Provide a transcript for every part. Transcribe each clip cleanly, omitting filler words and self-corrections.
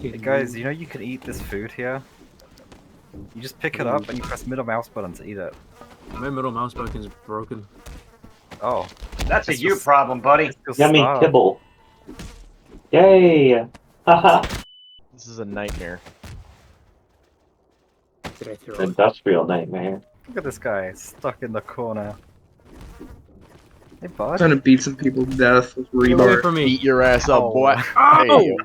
Hey guys, you know you can eat this food here? You just pick it up and you press middle mouse button to eat it. My middle mouse button is broken. Oh. That's a you problem, buddy. Yummy kibble. Yay! Haha. This is a nightmare. Did I throw it? Industrial nightmare. Look at this guy, stuck in the corner. Hey bud. Trying to beat some people to death with Get away rebar. from me. Beat your ass up, boy. Oh! Hey.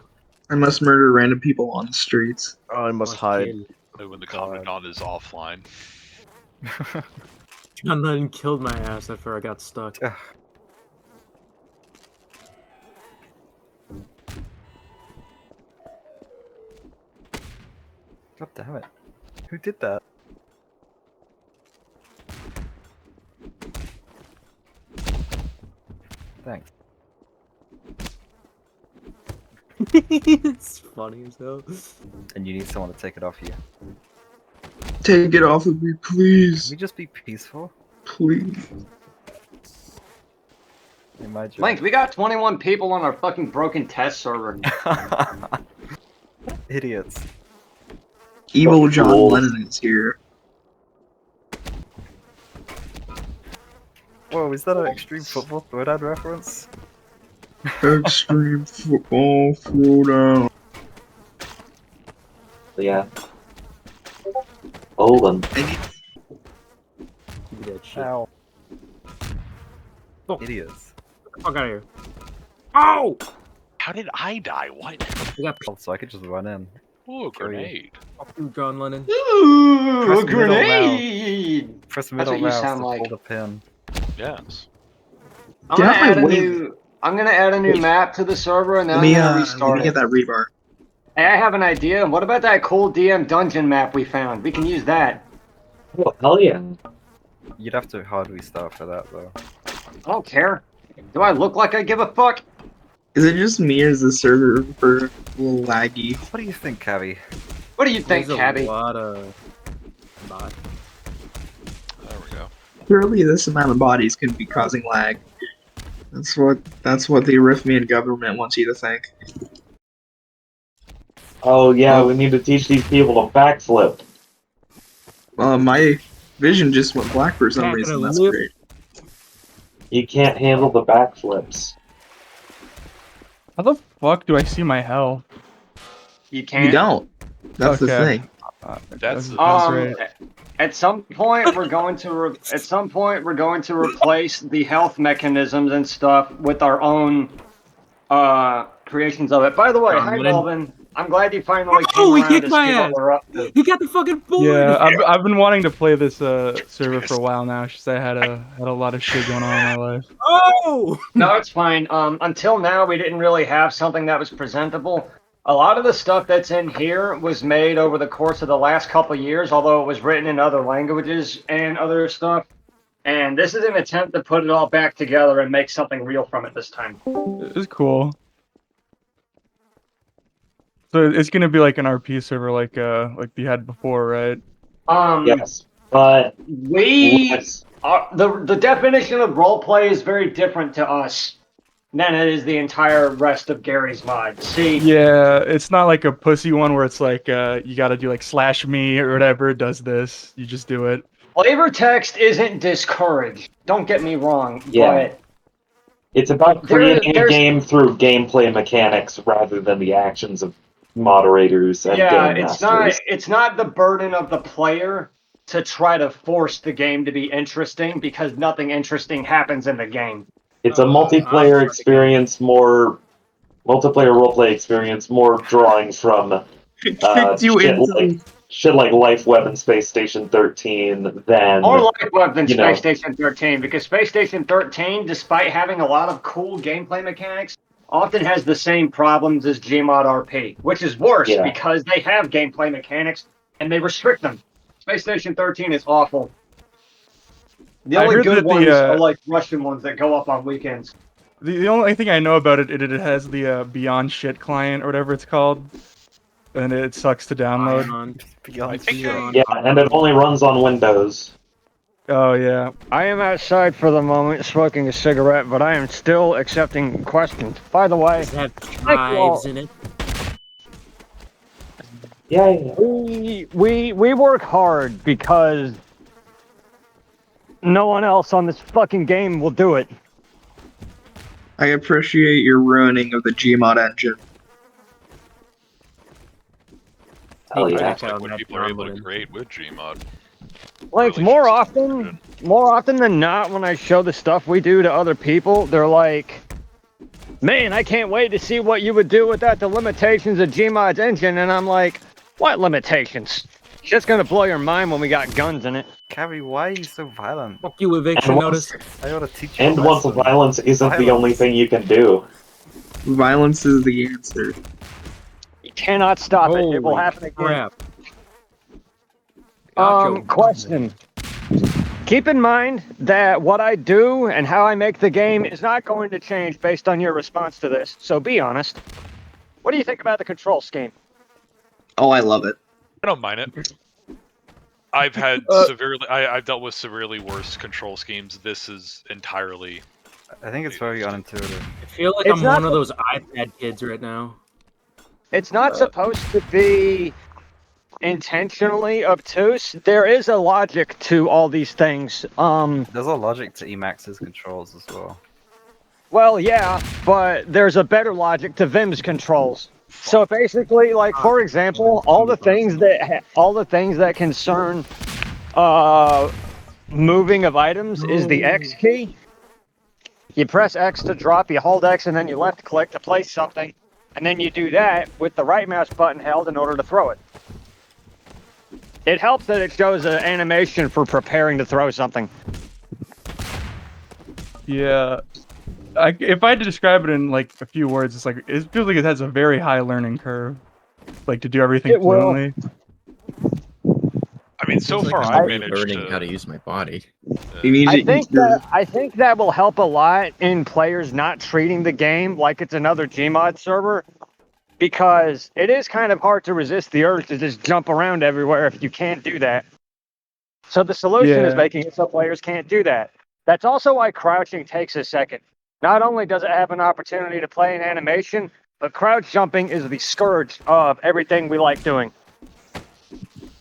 I must murder random people on the streets. Oh, I must hide. When the commandant is offline. John Lennon killed my ass after I got stuck. God damn it. Who did that? Thanks. It's funny as hell. And you need someone to take it off you. Take it off of me, Can please. we just be peaceful? Please. In my job. Link, we got 21 people on our fucking broken test server. Idiots. Evil John Fools. Lennon is here. Whoa, is that an extreme football throwdown reference? Extreme football throwdown. Yeah. Olin. Give me that shit. Ow. Oh. Idiots. Get the fuck out of here. Oh! How did I die? What? We got Oh, so I could just run in. Ooh, a Kill you. grenade. fuck you, John Lennon. Ooh, Press a middle mouse. grenade! Press That's middle what you mouse sound to like. hold a pin. Yes. I'm gonna Get out my add a way. new. I'm gonna add a new map to the server, and then Let me, I'm gonna let restart me get it. that rebar. Hey, I have an idea. What about that cool DM dungeon map we found? We can use that. Oh, hell yeah. You'd have to hard restart for that though. I don't care. Do I look like I give a fuck? Is it just me or is the server a little laggy? What do you think, Cavi? What do you think, There's Cabby? a lot of bot. There we go. Surely this amount of bodies can be causing lag. That's what the Arithmian government wants you to think. Oh yeah, we need to teach these people to backflip. My vision just went black for some Back in reason. a That's lip. great. You can't handle the backflips. How the fuck do I see my health? You You can't. don't. That's the Okay. thing. That's right. At some point, we're going to replace the health mechanisms and stuff with our own creations of it. By the way, John hi Lennon. Melvin. I'm glad you finally Oh, came he around kicked to my see ass. what we're up to. He got the fucking board! Yeah, I've been wanting to play this server for a while now. It's just I had a lot of shit going on in my life. Oh! No, it's fine. Until now, we didn't really have something that was presentable. A lot of the stuff that's in here was made over the course of the last couple years, although it was written in other languages and other stuff. And this is an attempt to put it all back together and make something real from it this time. It's cool. So it's gonna be like an RP server, like you had before, right? Yes, but The definition of roleplay is very different to us than it is the entire rest of Gary's mods. See, Yeah, it's not like a pussy one where it's like you gotta do like /me or whatever. It does this. You just do it. flavor text isn't discouraged. Don't get me wrong, Yeah. but it's about creating a there's- game through gameplay mechanics rather than the actions of moderators and yeah, game it's masters. not the burden of the player to try to force the game to be interesting because nothing interesting happens in the game. It's a multiplayer experience, multiplayer roleplay experience, more drawing from Kicked you into shit like Life Web and Space Station 13 than More like Web than you know. Space Station 13, because Space Station 13, despite having a lot of cool gameplay mechanics, often has the same problems as Gmod RP, which is worse Yeah. because they have gameplay mechanics and they restrict them. Space Station 13 is awful. The I only heard good that the, ones are like Russian ones that go up on weekends. The only thing I know about it, it has the Beyond Shit client or whatever it's called, and it sucks to download. I think Yeah, and it only runs on Windows. Oh yeah. I am outside for the moment smoking a cigarette, but I am still accepting questions. By the way, Does it have chives in it? Yeah. We work hard because no one else on this fucking game will do it. I appreciate your ruining of the Gmod engine. Hell Sneak yeah. attack out When that people are able to John create with Gmod. Like more often than not, when I show the stuff we do to other people, they're like, "Man, I can't wait to see what you would do without the limitations of Gmod's engine." And I'm like, "What limitations? Shit's gonna blow your mind when we got guns in it." Carrie, why are you so violent? Fuck you, eviction And notice. I ought to teach you. And a once lesson. violence isn't the only thing you can do. Violence is the answer. You cannot stop it. It will Holy happen again. crap. Gotcha. Question. Keep in mind that what I do and how I make the game is not going to change based on your response to this. So be honest. What do you think about the control scheme? Oh, I love it. I don't mind it. I've had I've dealt with severely worse control schemes. This is entirely. I think it's very unintuitive. I feel like It's I'm not one of those iPad kids right now. It's not supposed to be intentionally obtuse. There is a logic to all these things. There's a logic to Emax's controls as well. Well, yeah, but there's a better logic to Vim's controls. So basically, like for example, all the things that concern moving of items is the X key. You press X to drop, you hold X, and then you left click to place something, and then you do that with the right mouse button held in order to throw it. It helps that it shows an animation for preparing to throw something. Yeah. If I had to describe it in like a few words, it's like it feels like it has a very high learning curve, like to do everything It will. fluently. I mean, so Feels far like I've I'm managed learning to. how to use my body. You need I to think eat your... I think that will help a lot in players not treating the game like it's another Gmod server, because it is kind of hard to resist the urge to just jump around everywhere if you can't do that. So the solution is Yeah. making it so players can't do that. That's also why crouching takes a second. Not only does it have an opportunity to play an animation, but crouch jumping is the scourge of everything we like doing.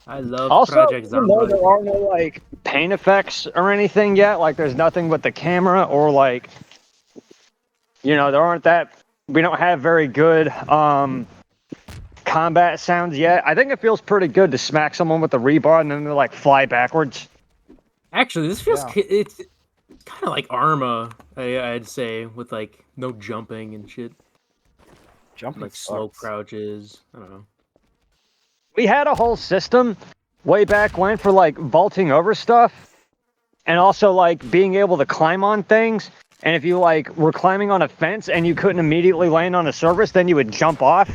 I love Also, Project even though Zombie. there are no like pain effects or anything yet, like there's nothing with the camera or like, you know, we don't have very good combat sounds yet. I think it feels pretty good to smack someone with the rebar and then they like fly backwards. Actually, this feels it's kind of like Arma, I'd say, with like no jumping and shit, Jumping like slow sucks. crouches. I don't know. We had a whole system way back when for like vaulting over stuff and also like being able to climb on things. And if you like were climbing on a fence and you couldn't immediately land on a surface, then you would jump off.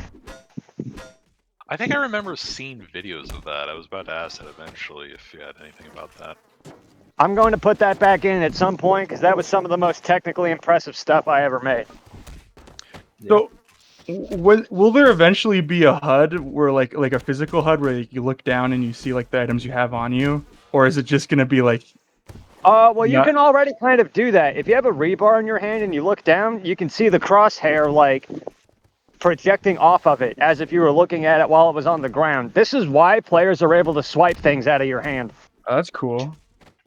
I think I remember seeing videos of that. I was about to ask that eventually if you had anything about that. I'm going to put that back in at some point because that was some of the most technically impressive stuff I ever made. So, will there eventually be a HUD where like a physical HUD where you look down and you see like the items you have on you, or is it just gonna be like? Well, you can already kind of do that. If you have a rebar in your hand and you look down, you can see the crosshair like projecting off of it as if you were looking at it while it was on the ground. This is why players are able to swipe things out of your hand. Oh, that's cool.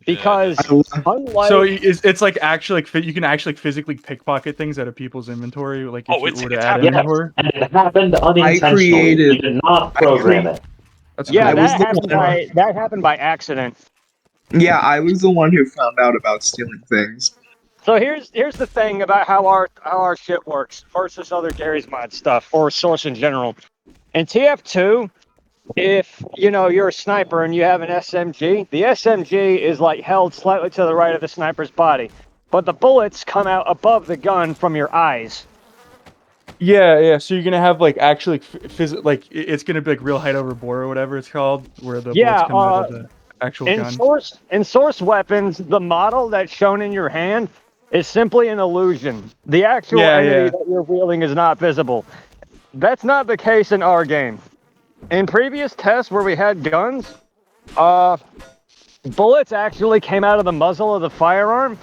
Because unlike... So it's like actually like you can actually physically pickpocket things out of people's inventory, like if you were to add Yes, inventory. and it happened unintentionally. You did not program it. That's Yeah, cool. that happened by accident. Yeah, I was the one who found out about stealing things. So here's the thing about how our shit works versus other Gary's Mod stuff or Source in general. In TF2, if you know you're a sniper and you have an SMG, the SMG is like held slightly to the right of the sniper's body, but the bullets come out above the gun from your eyes. Yeah. So you're gonna have like actually like it's gonna be like real height over bore or whatever it's called, where the bullets come out of the actual gun. In source weapons, the model that's shown in your hand is simply an illusion. The actual enemy that you're wielding is not visible. That's not the case in our game. In previous tests where we had guns, bullets actually came out of the muzzle of the firearm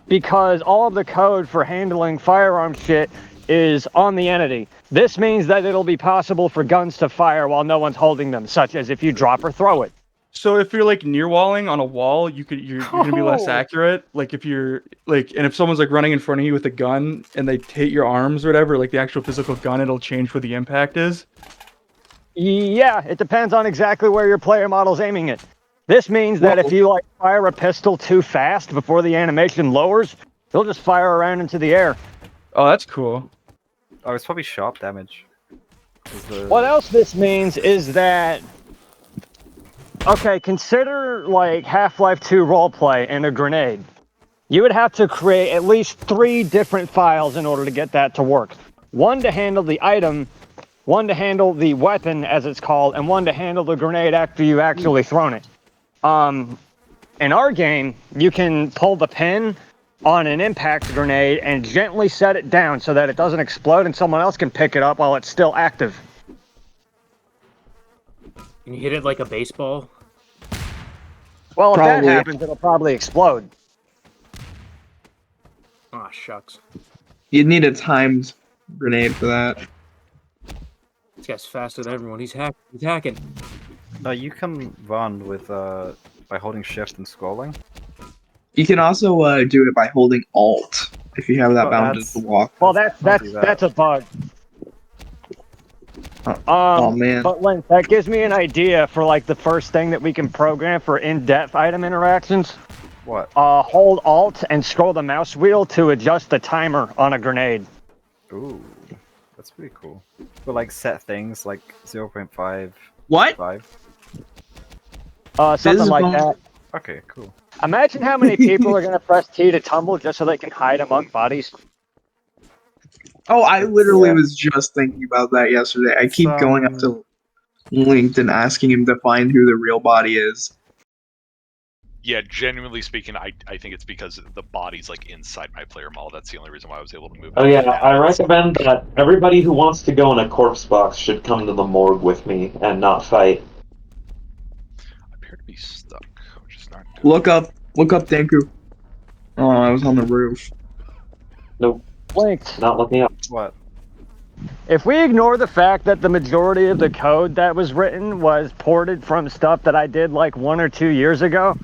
because all of the code for handling firearm shit is on the entity. This means that it'll be possible for guns to fire while no one's holding them, such as if you drop or throw it. So if you're like near walling on a wall, you're gonna be less accurate. Like if you're like, and if someone's like running in front of you with a gun and they hit your arms or whatever, like the actual physical gun, it'll change where the impact is. Yeah, it depends on exactly where your player model's aiming it. This means that if you like fire a pistol too fast before the animation lowers, it'll just fire around into the air. Oh, that's cool. Oh, it's probably sharp damage. What else this means is that, okay, consider like Half-Life 2 roleplay and a grenade. You would have to create at least 3 different files in order to get that to work. One to handle the item, one to handle the weapon, as it's called, and one to handle the grenade after you actually thrown it. In our game, you can pull the pin on an impact grenade and gently set it down so that it doesn't explode and someone else can pick it up while it's still active. Can you hit it like a baseball? Well, if Probably. that happens, it'll probably explode. Oh, shucks. You'd need a timed grenade for that. This guy's faster than everyone. He's hacking. No, you can run with by holding shift and scrolling. You can also do it by holding Alt if you have that Oh, bound that's- to walk. Well, I'll do that. that's a bug. Oh man. But Link, that gives me an idea for like the first thing that we can program for in-depth item interactions. What? Hold Alt and scroll the mouse wheel to adjust the timer on a grenade. Ooh, that's pretty cool. But like set things like 0.5. What? 5. Something like Visible. that. Okay, cool. Imagine how many people are going to press T to tumble just so they can hide among bodies. Oh, I literally was just thinking about that yesterday. I keep going up to Linked and asking him to find who the real body is. Yeah, genuinely speaking, I think it's because the body's like inside my player model. That's the only reason why I was able to move. Oh yeah, I recommend that everybody who wants to go in a corpse box should come to the morgue with me and not fight. I appear to be stuck, which is not good. Look up Denku. Oh, I was on the roof. Nope, Linked. not looking up. What? If we ignore the fact that the majority of the code that was written was ported from stuff that I did like 1 or 2 years ago,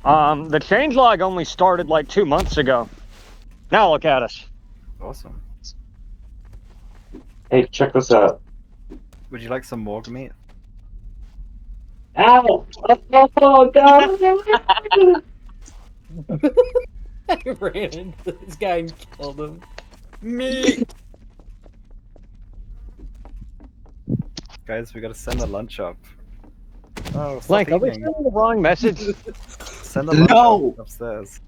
the changelog only started like 2 months ago. Now look at us. Awesome. Hey, check this out. Would you like some morgue meat? Ow! Oh, God! I ran into this guy and killed him. Me. Guys, we gotta send the lunch up. Oh, stop Link, are we eating. sending the wrong message? Send the lunch No! up upstairs.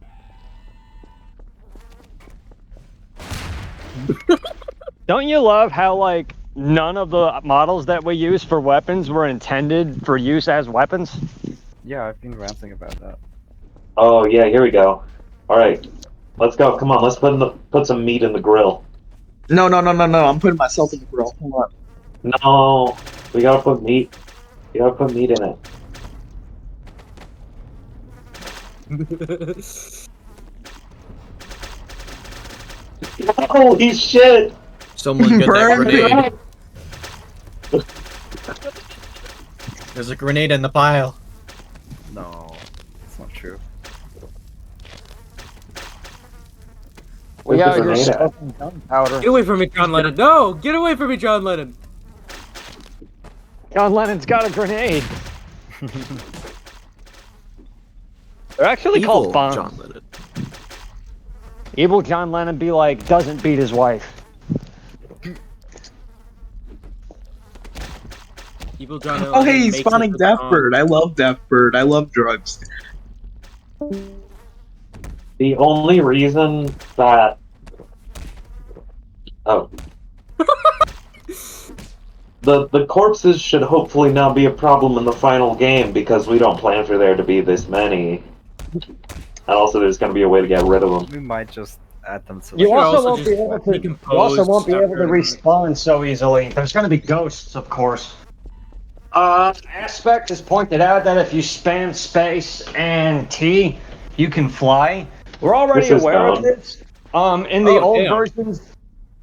Don't you love how like none of the models that we use for weapons were intended for use as weapons? Yeah, I've been ranting about that. Oh yeah, here we go. All right, let's go. Come on, let's put some meat in the grill. No, I'm putting myself in the grill. Hold on. No, we gotta put meat. You gotta put meat in it. Holy shit! Someone get that Burn grenade. There's a grenade in the pile. No, it's not true. We Where's got the your grenade at? smoking gunpowder. Get away from me, John Lennon. No, get away from me, John Lennon. John Lennon's got a grenade. They're actually Evil called bombs. John Lennon. Evil John Lennon be like, doesn't beat his wife. Evil John Lennon. Oh, hey, he's makes spawning it for Tom. Deathbird. I love Deathbird. I love drugs. The only reason that the corpses should hopefully not be a problem in the final game because we don't plan for there to be this many. And also, there's going to be a way to get rid of them. We might just add them to You the also also won't be just able to. You decompose also won't be able to after- respawn so easily. There's going to be ghosts, of course. Aspect has pointed out that if you spam space and T, you can fly. We're already This is aware of found. this. In the Oh, old damn. versions,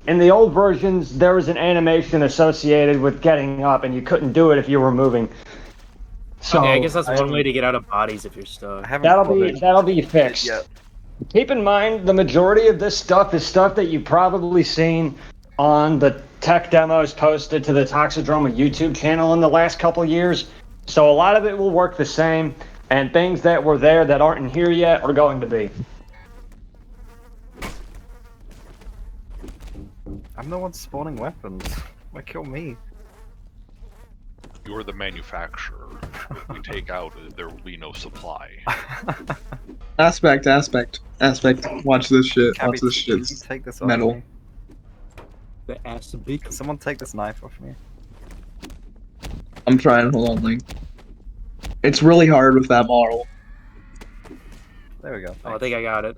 In the old versions, there was an animation associated with getting up, and you couldn't do it if you were moving. So Okay, I guess that's one way to get out of bodies if you're I stuck. haven't that'll be fixed. yet. Keep in mind, the majority of this stuff is stuff that you've probably seen on the tech demos posted to the Toxidroma YouTube channel in the last couple years. So a lot of it will work the same, and things that were there that aren't in here yet are going to be. I'm the one spawning weapons. Why kill me? You're the manufacturer. You take out, there will be no supply. Aspect. Watch this shit. Cabby, Watch this shit. can you take this off Metal. me? The ass beak. Can someone take this knife off me? I'm trying. Hold on, Link. It's really hard with that model. There we go. Oh, I think I got it.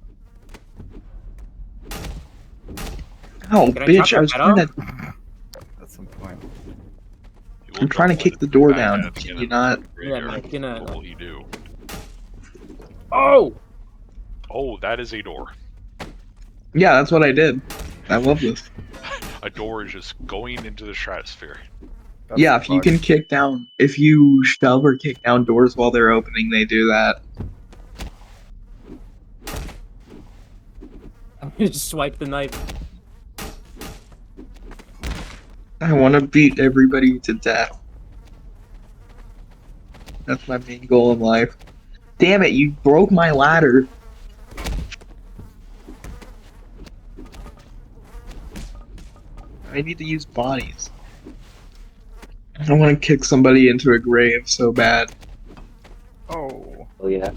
Oh, Can I bitch! chop I was that trying head to. At some point. I'm trying to kick the door down. Can you not? Yeah, man, What will he do? Oh! Oh, that is a door. Yeah, that's what I did. I love this. A door is just going into the stratosphere. That's Yeah, the if you bug. can kick down, if you shove or kick down doors while they're opening, they do that. I'm gonna just swipe the knife. I want to beat everybody to death. That's my main goal in life. Damn it, you broke my ladder. I need to use bodies. I want to kick somebody into a grave so bad. Oh. Oh yeah.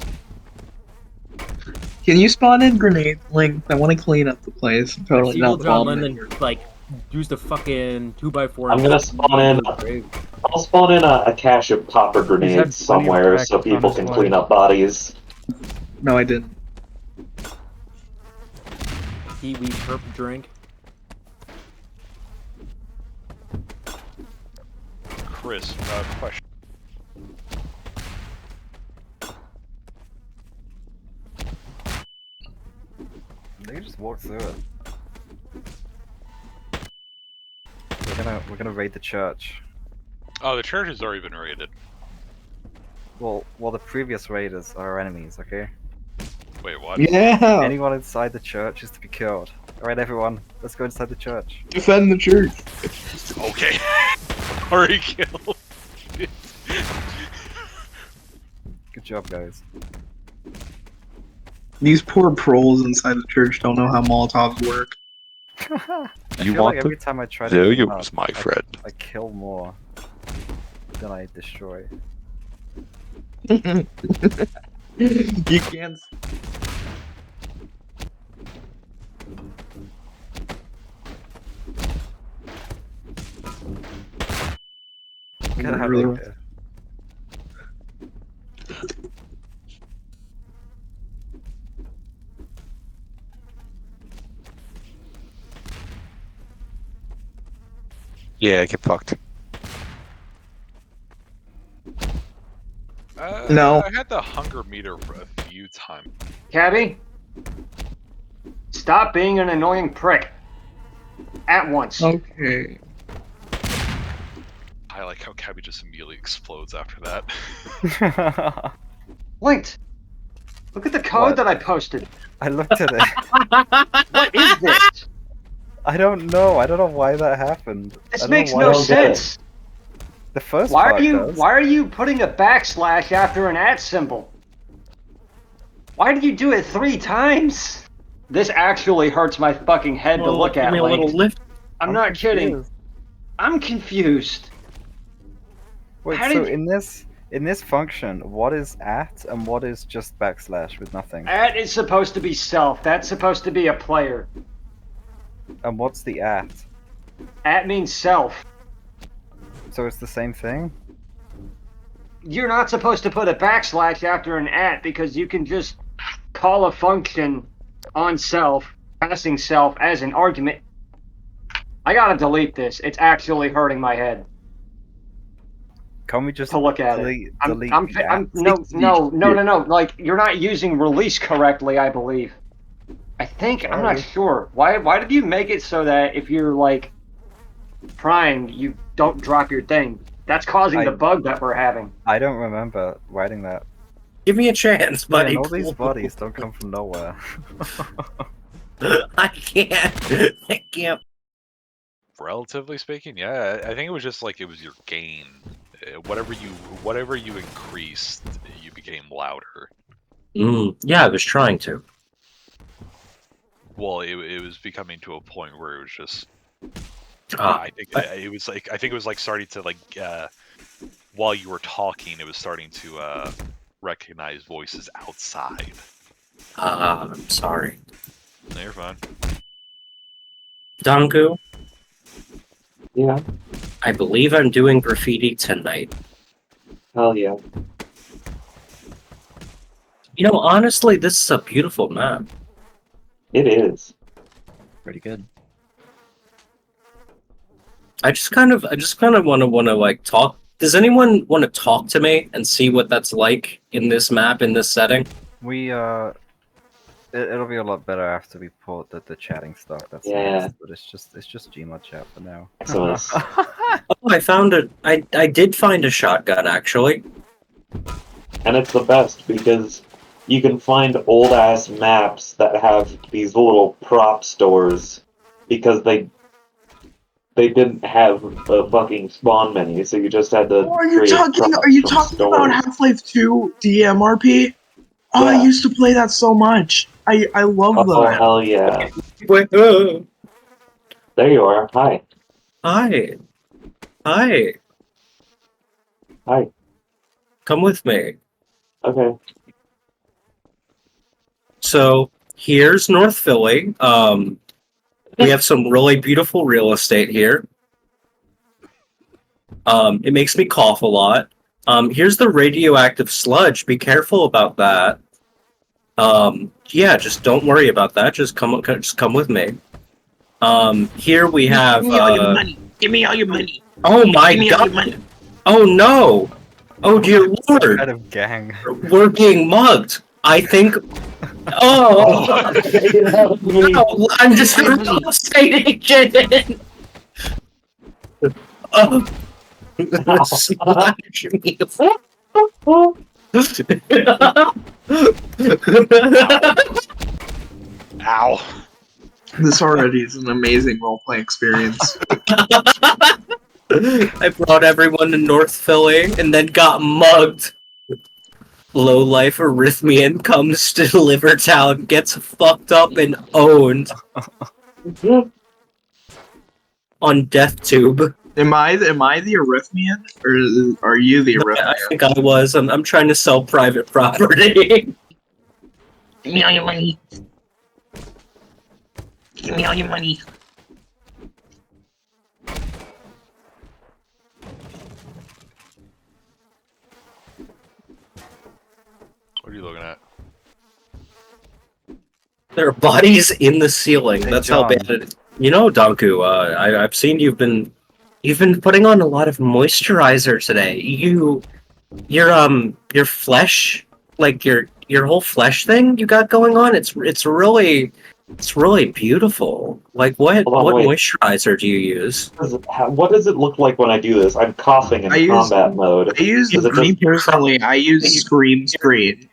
Can you spawn in grenade Link? I want to clean up the place. Totally People not John bombing. Lennon like use the fucking 2x4. I'm gonna spawn in. I'll spawn in a cache of popper He's had grenades plenty of somewhere practice so on people his can life. clean up bodies. No, I didn't. Kiwi perp drink. Chris, question. They can just walk through it. We're gonna raid the church. Oh, the church has already been raided. Well, the previous raiders are our enemies, okay? Wait, what? Yeah! Anyone inside the church is to be killed. Alright, everyone, let's go inside the church. Defend the church! Okay. Already killed. Good job, guys. These poor proles inside the church don't know how Molotovs work. I You feel want like every time I try to to clean use up, my friend. I kill more than I destroy. You can't. Get out of Really? here. Yeah, get fucked. No. I had the hunger meter for a few times. Cabby, stop being an annoying prick. At once. Okay. I like how Cabby just immediately explodes after that. Linked. Look at the code What? that I posted. I looked at it. What is this? I don't know. I don't know why that happened. I This don't know makes why no it did. sense. The first Why part are you does. why are you putting a backslash after an @ symbol? Why did you do it 3 times? This actually hurts my fucking head to look at. Give me a little Linked. lift. I'm not kidding. confused. I'm confused. Wait, How so did- in this function, what is @ and what is just backslash with nothing? @ is supposed to be self. That's supposed to be a player. And what's the @? @ means self. So it's the same thing? You're not supposed to put a backslash after an @ because you can just call a function on self, passing self as an argument. I gotta delete this. It's actually hurting my head Can't we just to look at it. delete I'm the @ no. Like, you're not using release correctly, I believe. I I think I'm not sure. Why did you make it so that if you're like trying, you don't drop your thing? That's causing the bug that we're having. I don't remember writing that. Give me a chance, buddy. Man, all these bodies don't come from nowhere. I can't. I can't. Relatively speaking, yeah, I think it was just like it was your gain. Whatever you increased, you became louder. Yeah, I was trying to. Well, it was becoming to a point where it was just. Ah, I think it was like starting to like while you were talking, it was starting to recognize voices outside. I'm sorry. No, you're fine. Dangu, Yeah. I believe I'm doing graffiti tonight. Hell yeah. You know, honestly, this is a beautiful map. It is. Pretty good. I just kind of want to like talk. Does anyone want to talk to me and see what that's like in this map, in this setting? We it'll be a lot better after we put the chatting stuff. That's Yeah. nice, but it's just Gmod chat for now. So Oh, I found it. I did find a shotgun actually. and it's the best because you can find old ass maps that have these little prop stores because they didn't have a fucking spawn menu, so you just had to. Oh, are you create talking? props Are you from talking stores. about Half-Life 2 DMRP? Oh, I Yeah. used to play that so much. I love Oh that. hell yeah! Wait, There you are. Hi. hi, hi. Hi. Come with me. Okay. So here's North Philly. We have some really beautiful real estate here. It makes me cough a lot. Here's the radioactive sludge. Be careful about that. Yeah, just don't worry about that. Just come with me. Here we have. Give me all your money. Give me all your money. Oh my Give me all your god! money. Oh no! Oh dear What lord! kind of gang? We're being mugged. I think. Oh! No, I'm just a real estate agent. Oh. Slash me. Ow! This already is an amazing roleplay experience. I brought everyone to North Philly and then got mugged. Low-life Arrhythmian comes to Livertown, gets fucked up and owned. On DeathTube. Am I the Arrhythmian, or are you the Arrhythmian? I think I was. I'm trying to sell private property. Give me all your money. Give me all your money. What are you looking at? There are bodies in the ceiling. Hey, That's John. how bad it is. You know, Danku, I've seen you've been putting on a lot of moisturizer today. Your flesh, like your whole flesh thing you got going on, it's really beautiful. Like what wait. moisturizer do you use? What does it look like when I do this? I'm coughing in combat mode. I use Is it me just- personally. I use Scream Screen.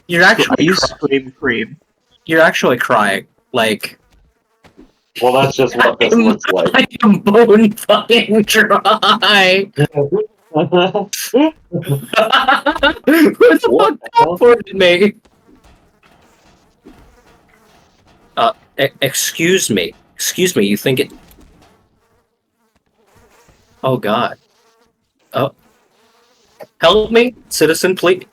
You're I actually use Scream Cream. you're actually crying. Like Well, that's just what this looks like. I am bone fucking dry. Who the fuck teleported me? Excuse me. Excuse me, you think it... Oh god. Oh. Help me, citizen, please.